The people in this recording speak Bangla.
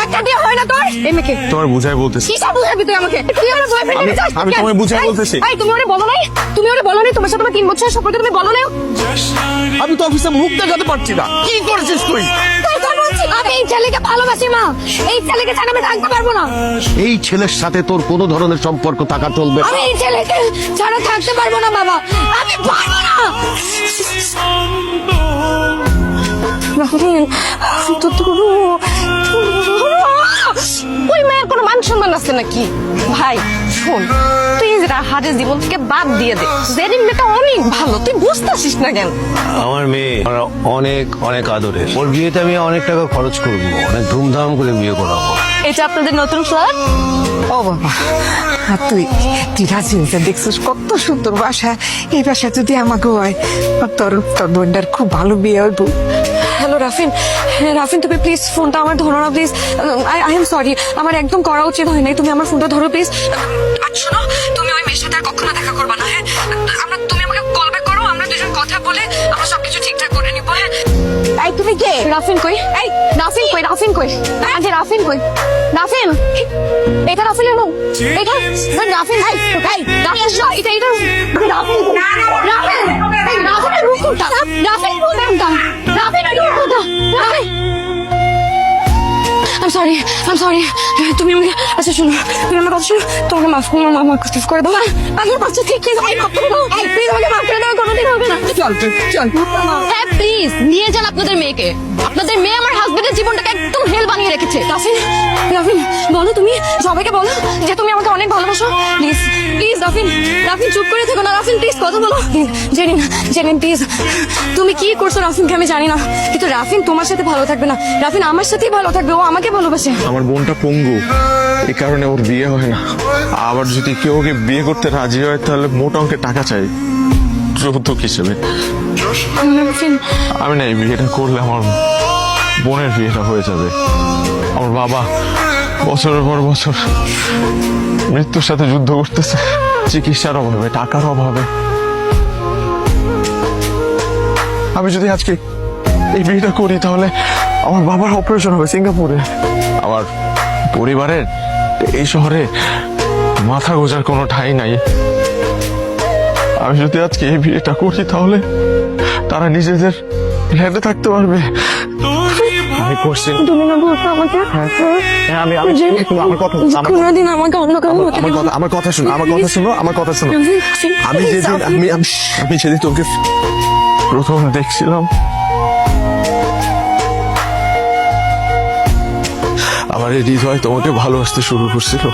একটা দিয়ে হয় না তোর? এই মেয়েকে তোমার বুঝাই বলতেছি। কিসব বুঝাবি তুই আমাকে? তুই আমার বয়ফ্রেন্ড নিতে চাস? আমি তোমায় বুঝাই বলতেছি। এই তুমি ওরে বলো নাই? তুমি ওরে বলো নাই তোমার সাথে আমার 3 বছরের সম্পর্ক তুমি বলো নাই? আমি তো অফিসে মুখ দেখাতে পারছি না। কি করেছিস তুই? তাই তো বলছি আমি এই ছেলেকে ভালোবাসি মা। এই ছেলেকে ছাড়া আমি থাকতে পারবো না। এই ছেলের সাথে তোর কোনো ধরনের সম্পর্ক থাকা চলবে না। আমি এই ছেলেকে ছাড়া থাকতে পারবো না বাবা। আমি পারবো না। ওই মেয়ের কোনো মান সম্মান আছে নাকি? ভাই শোন, তুই হারের জীবন থেকে বাদ দিয়ে দে। জেরিন মেয়েটা অনেক ভালো, তুই বুঝতেছিস না কেন? আমার মেয়ে অনেক অনেক আদরের। ওর বিয়েতে আমি অনেক টাকা খরচ করবো, অনেক ধুমধাম করে বিয়ে করাবো। এটা আপনাদের নতুন ফ্ল্যাট? ও বাবা, আর তুই রাজি হয়েছে দেখছিস কত সুন্দর বাসা। এই বাসা যদি আমাকে হয় আর তোর বোনটার খুব ভালো বিয়ে হইব। হ্যালো রাফিন, রাফিন তুমি প্লিজ ফোনটা আমার ধরো না প্লিজ। আই এম সরি, আমার একদম করা উচিত হয় নাই। তুমি আমার ফোনটা ধরো প্লিজ। আর শোনো, তুমি ওই মেয়ের সাথে আর কখনো দেখা করবা না, হ্যাঁ? তুমি আমাকে কল ব্যাক করো, আমরা দুজন কথা বলে আমরা সবকিছু ঠিকঠাক করে নিবো, হ্যাঁ? এই তুমি কে? রাফিন কই? এই রাফিন কই? রাফিন কই? আজকে রাফিন কই? রাফিন, এটা রাফিন এলো। এটা রাফিন ভাই, ভাই রাফিন এটা এটা রাফিন, রাফিন, এই রাফিনের রূপ কোনটা? রাফিন কোনটা? রাফিনের রূপ কোনটা? রাফিন, I'm sorry. তুমি আমাকে আচ্ছা শোনো, তুমি আমার কথা শোনো, তোমাকে মাফ করে দাও। আমার বাচ্চা ঠিক কি প্লিজ আমাকে মাফ করে দাও, কোনোদিন হবে না। চল হ্যাঁ প্লিজ নিয়ে যান আপনাদের মেয়েকে। আপনাদের মেয়ে আমার হাজবেন্ডের জীবনটাকে একদম হেল বানিয়ে রেখেছে। রাফিন, রাফিন বলো, তুমি সবাইকে বলো যে তুমি আমাকে অনেক ভালোবাসো। প্লিজ প্লিজ রাফিন, রাফিন চুপ করে থেকো না। রাফিন প্লিজ কথা বলো। জেরিন প্লিজ, তুমি কি করছো রাফিনকে আমি জানি না, কিন্তু রাফিন তোমার সাথে ভালো থাকবে না। রাফিন আমার সাথেই ভালো থাকবে, ও আমাকে ভালোবাসে। আমার বোনটা পঙ্গু, এই কারণে ওর বিয়ে হয় না। আবার যদি কেউ ওকে বিয়ে করতে রাজি হয় তাহলে মোটা অঙ্কের টাকা চাই যৌতুক হিসেবে। রাফিন, আমি না এই বিয়েটা করলে আমার বোনের বিয়েটা হয়ে যাবে। আমার বাবা বছরের পর বছর মৃত্যুর সাথে যুদ্ধ করতেছে, চিকিৎসার অভাবে, টাকার অভাবে। আমি যদি আজকে এই বিয়েটা করি তাহলে আমার বাবার অপারেশন হবে সিঙ্গাপুরে। আমার পরিবারের এই শহরে মাথা গোজার কোনো ঠাঁই নাই। আমি যদি আজকে এই বিয়েটা করি তাহলে তারা নিজেদের ফ্ল্যাটে থাকতে পারবে। আমি করছি না। তুমি না বলছো আমাকে হ্যাঁ, আমি আমার কথা কোনোদিন আমাকে অন্য কারো হতে আমার কথা আমার কথা শোনো, আমি যেদিন আমি সেদিন তোকে প্রথম দেখছিলাম, আমার এই হৃদয় তোমাকে ভালোবাসতে শুরু করছিল।